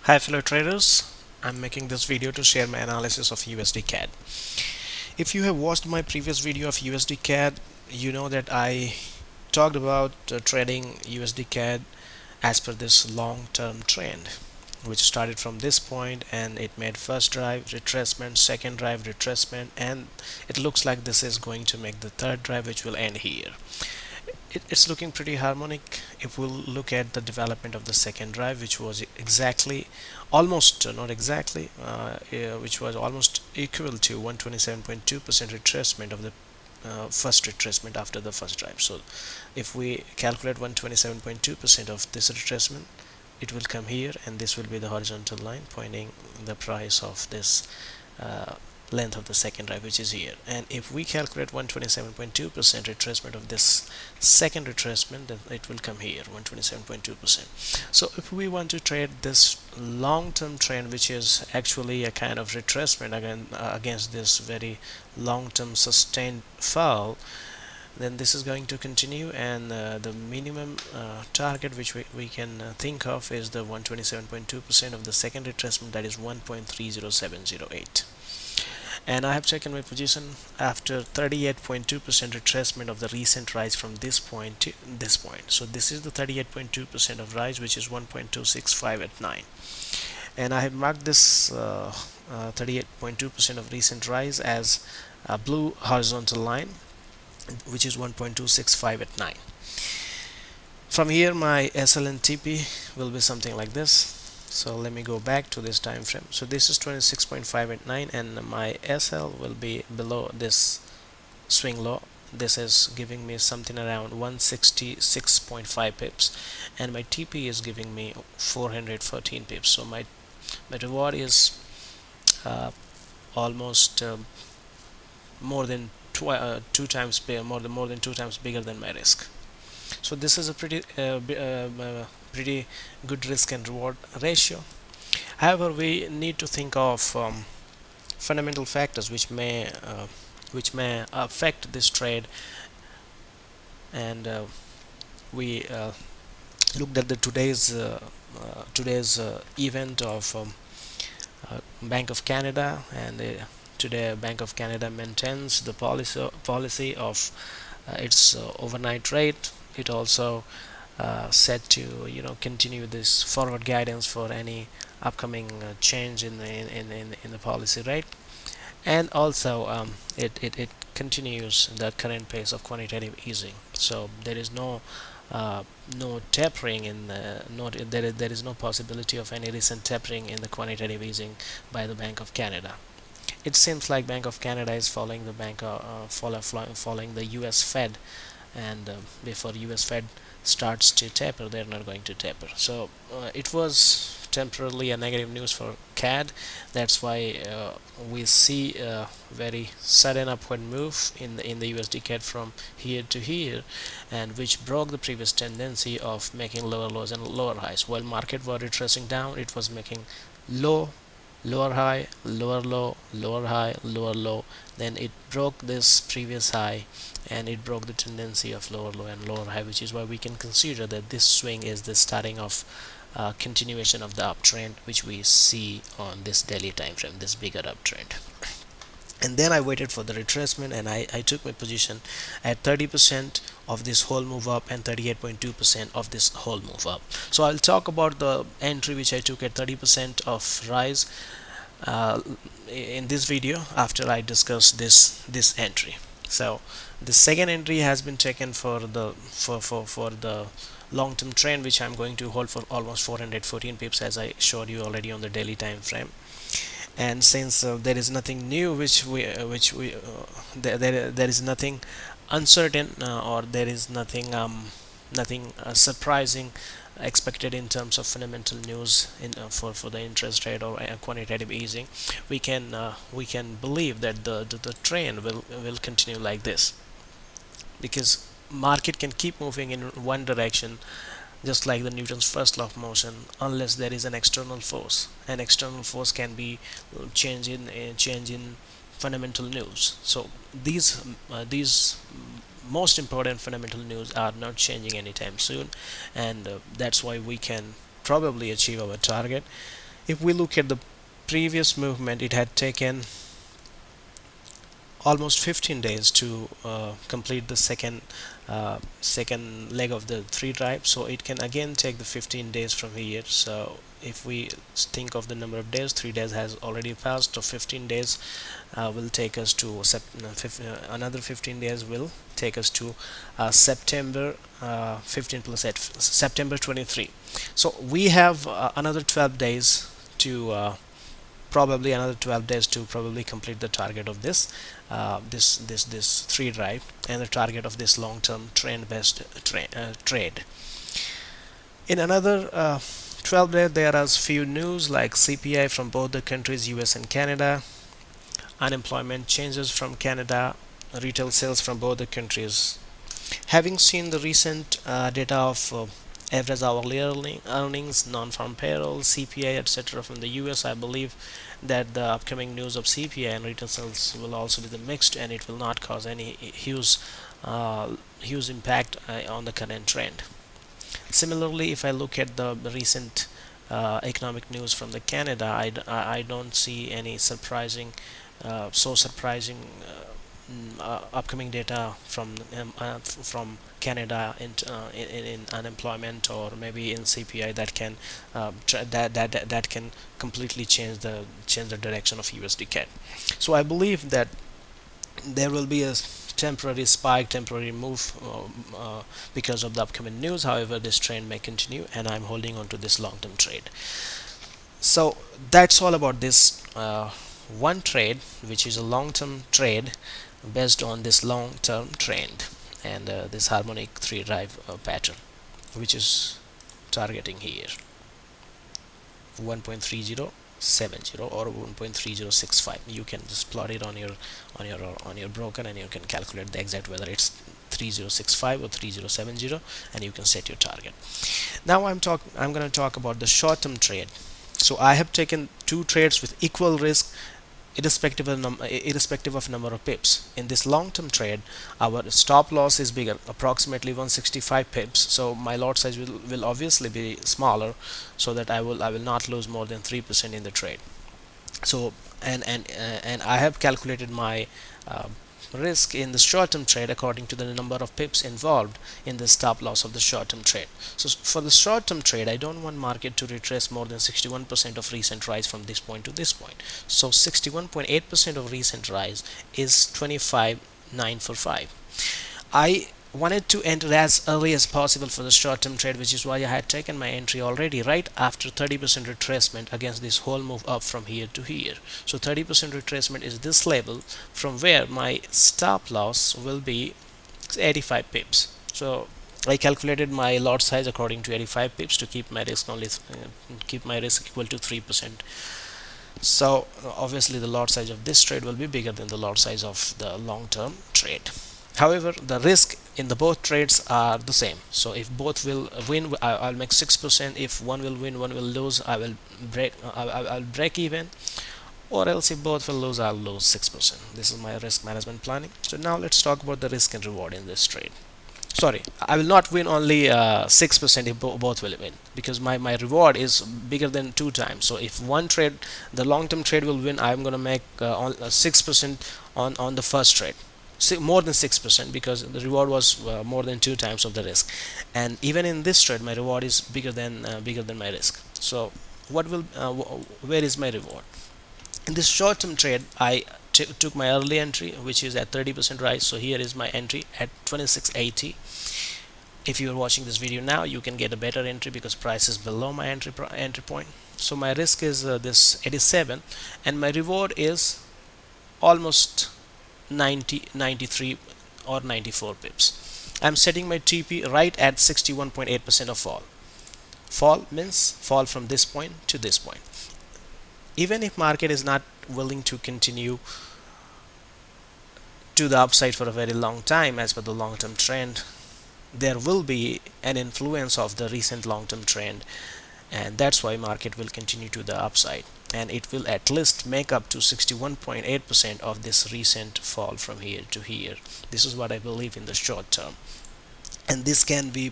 Hi fellow traders, I'm making this video to share my analysis of USD CAD. If you have watched my previous video of USD CAD, you know that I talked about trading USD CAD as per this long-term trend, which started from this point and it made first drive retracement, second drive retracement, and it looks like this is going to make the third drive, which will end here. It's looking pretty harmonic if we'll look at the development of the second drive, which was exactly almost not exactly which was almost equal to 127.2% retracement of the first retracement after the first drive. So if we calculate 127.2% of this retracement, it will come here, and this will be the horizontal line pointing the price of this uh, length of the second drive, which is here. And if we calculate 127.2% retracement of this second retracement, then it will come here, 127.2%. So if we want to trade this long-term trend, which is actually a kind of retracement against this very long-term sustained fall, then this is going to continue, and the minimum target which we can think of is the 127.2% of the second retracement, that is 1.30708. And I have taken my position after 38.2% retracement of the recent rise from this point to this point. So this is the 38.2% of rise, which is 1.26589, and I have marked this 38.2% of recent rise as a blue horizontal line, which is 1.26589. From here my SL and TP will be something like this. So let me go back to this time frame. So this is 26.589, and my SL will be below this swing low. This is giving me something around 166.5 pips, and my TP is giving me 414 pips. So my reward is almost more than two times more than two times bigger than my risk. So this is a pretty good risk and reward ratio. However, we need to think of fundamental factors which may affect this trade, and we looked at the today's event of Bank of Canada, and today Bank of Canada maintains the policy of its overnight rate. It also set to continue this forward guidance for any upcoming change in the policy rate, and also it continues the current pace of quantitative easing. So there is no tapering in the there is no possibility of any recent tapering in the quantitative easing by the Bank of Canada. It seems like Bank of Canada is following the following the US Fed, and before US Fed starts to taper, they're not going to taper. So it was temporarily a negative news for CAD. That's why we see a very sudden upward move in the USD CAD from here to here, and which broke the previous tendency of making lower lows and lower highs. While market was retracing down, it was making low, lower high, lower low, lower high, lower low. Then it broke this previous high, and it broke the tendency of lower low and lower high, which is why we can consider that this swing is the starting of continuation of the uptrend, which we see on this daily time frame, this bigger uptrend. And then I waited for the retracement, and I took my position at 30% of this whole move up and 38.2% of this whole move up. So I'll talk about the entry which I took at 30% of rise in this video after I discuss this entry. So the second entry has been taken for the long-term trend, which I'm going to hold for almost 414 pips, as I showed you already on the daily time frame. And since there is nothing new there is nothing uncertain, or there is nothing surprising expected in terms of fundamental news for the interest rate or quantitative easing, we can believe that the trend will continue like this, because market can keep moving in one direction, just like the Newton's first law of motion, unless there is an external force. An external force can be change in fundamental news. So these most important fundamental news are not changing anytime soon, and that's why we can probably achieve our target If we look at the previous movement, it had taken almost 15 days to complete the second leg of the three drive, so it can again take the 15 days from here. So if we think of the number of days, 3 days has already passed, so 15 days will take us to another 15 days will take us to September 15 plus 8, September 23. So we have another 12 days to probably another 12 days to probably complete the target of this three drive and the target of this long-term trend based trade. In another 12 days, there are few news like CPI from both the countries, US and Canada, unemployment changes from Canada, retail sales from both the countries. Having seen the recent data of average hourly earnings, non-farm payroll, CPI, etc. from the US, I believe that the upcoming news of CPI and retail sales will also be the mixed, and it will not cause any huge impact on the current trend. Similarly, if I look at the recent economic news from the Canada, I don't see any surprising upcoming data from Canada in unemployment or maybe in CPI that can that can completely change the direction of USD CAD. So I believe that there will be a temporary spike, temporary move because of the upcoming news. However, this trend may continue, and I'm holding on to this long-term trade. So that's all about this one trade, which is a long-term trade based on this long-term trend and this harmonic three drive pattern, which is targeting here 1.3070 or 1.3065. You can just plot it on your broker, and you can calculate the exact whether it's 3065 or 3070, and you can set your target. Now I'm going to talk about the short-term trade. So I have taken two trades with equal risk, irrespective of number of pips. In this long-term trade, our stop loss is bigger, approximately 165 pips. So my lot size will obviously be smaller, so that I will not lose more than 3% in the trade. So and I have calculated my risk in the short-term trade according to the number of pips involved in the stop loss of the short-term trade. So for the short-term trade, I don't want market to retrace more than 61% of recent rise from this point to this point. So 61.8% of recent rise is 25,945. I wanted to enter as early as possible for the short-term trade, which is why I had taken my entry already right after 30% retracement against this whole move up from here to here. So 30% retracement is this level from where my stop loss will be 85 pips. So I calculated my lot size according to 85 pips to keep my risk equal to 3%. So obviously the lot size of this trade will be bigger than the lot size of the long-term trade. However, the risk in the both trades are the same. So if both will win, I'll make 6%. If one will win, one will lose, I'll break even. Or else if both will lose, I'll lose 6%. This is my risk management planning. So now let's talk about the risk and reward in this trade. Sorry, I will not win only 6% if both will win, because my reward is bigger than 2 times. So if one trade, the long-term trade will win, I'm going to make 6% on the first trade. More than 6%, because the reward was more than 2 times of the risk. And even in this trade, my reward is bigger than my risk. So where is my reward? In this short-term trade, I took my early entry, which is at 30% rise. So here is my entry at 2680. If you are watching this video now, you can get a better entry because price is below my entry point. So my risk is this 87, and my reward is almost 93 or 94 pips. I'm setting my TP right at 61.8% of fall. Fall means fall from this point to this point. Even if market is not willing to continue to the upside for a very long time as per the long-term trend, there will be an influence of the recent long-term trend, and that's why market will continue to the upside, and it will at least make up to 61.8% of this recent fall from here to here. This is what I believe in the short term, and this can be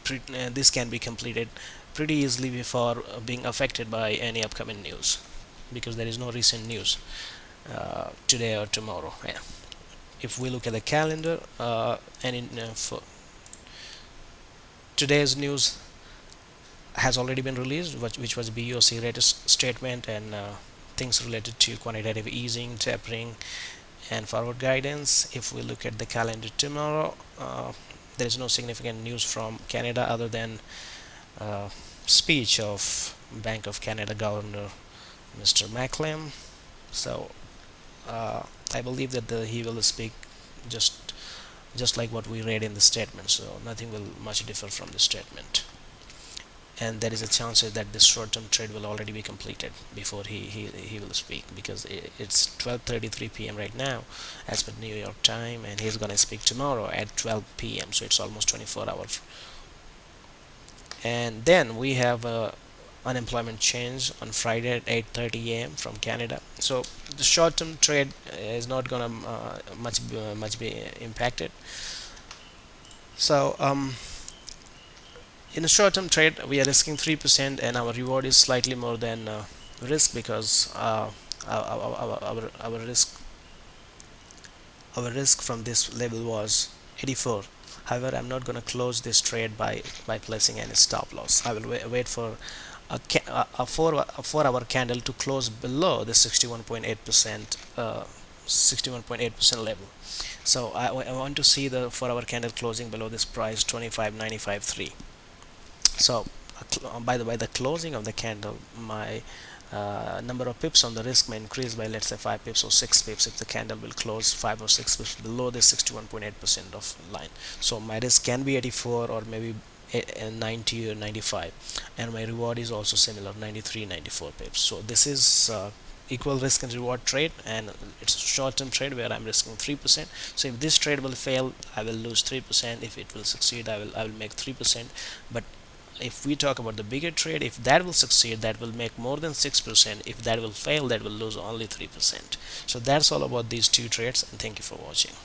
completed pretty easily before being affected by any upcoming news, because there is no recent news today or tomorrow. Yeah. If we look at the calendar, and for today's news has already been released, which was BOC latest statement, and things related to quantitative easing, tapering, and forward guidance. If we look at the calendar tomorrow, there is no significant news from Canada other than speech of Bank of Canada Governor Mr. Macklem. So I believe that he will speak just like what we read in the statement. So nothing will much differ from the statement, and there is a chance that this short-term trade will already be completed before he will speak, because it's 12:33 p.m. right now as per New York time, and he's gonna speak tomorrow at 12 p.m. so it's almost 24 hours. And then we have unemployment change on Friday at 8:30 a.m. from Canada. So the short-term trade is not gonna much be impacted. So in a short-term trade we are risking 3%, and our reward is slightly more than risk, because our risk from this level was 84. However, I'm not going to close this trade by placing any stop loss. I will wait for a 4 hour candle to close below the 61.8% level. So I want to see the 4 hour candle closing below this price 25.95.3. So by the closing of the candle, my number of pips on the risk may increase by, let's say, 5 pips or 6 pips if the candle will close 5 or 6 pips below the 61.8% of line. So my risk can be 84 or maybe 90 or 95, and my reward is also similar, 93-94 pips. So this is equal risk and reward trade, and it's a short-term trade where I'm risking 3%. So if this trade will fail, I will lose 3%. If it will succeed, I will make 3%. But if we talk about the bigger trade, if that will succeed, that will make more than 6%. If that will fail, that will lose only 3%. So that's all about these two trades, and thank you for watching.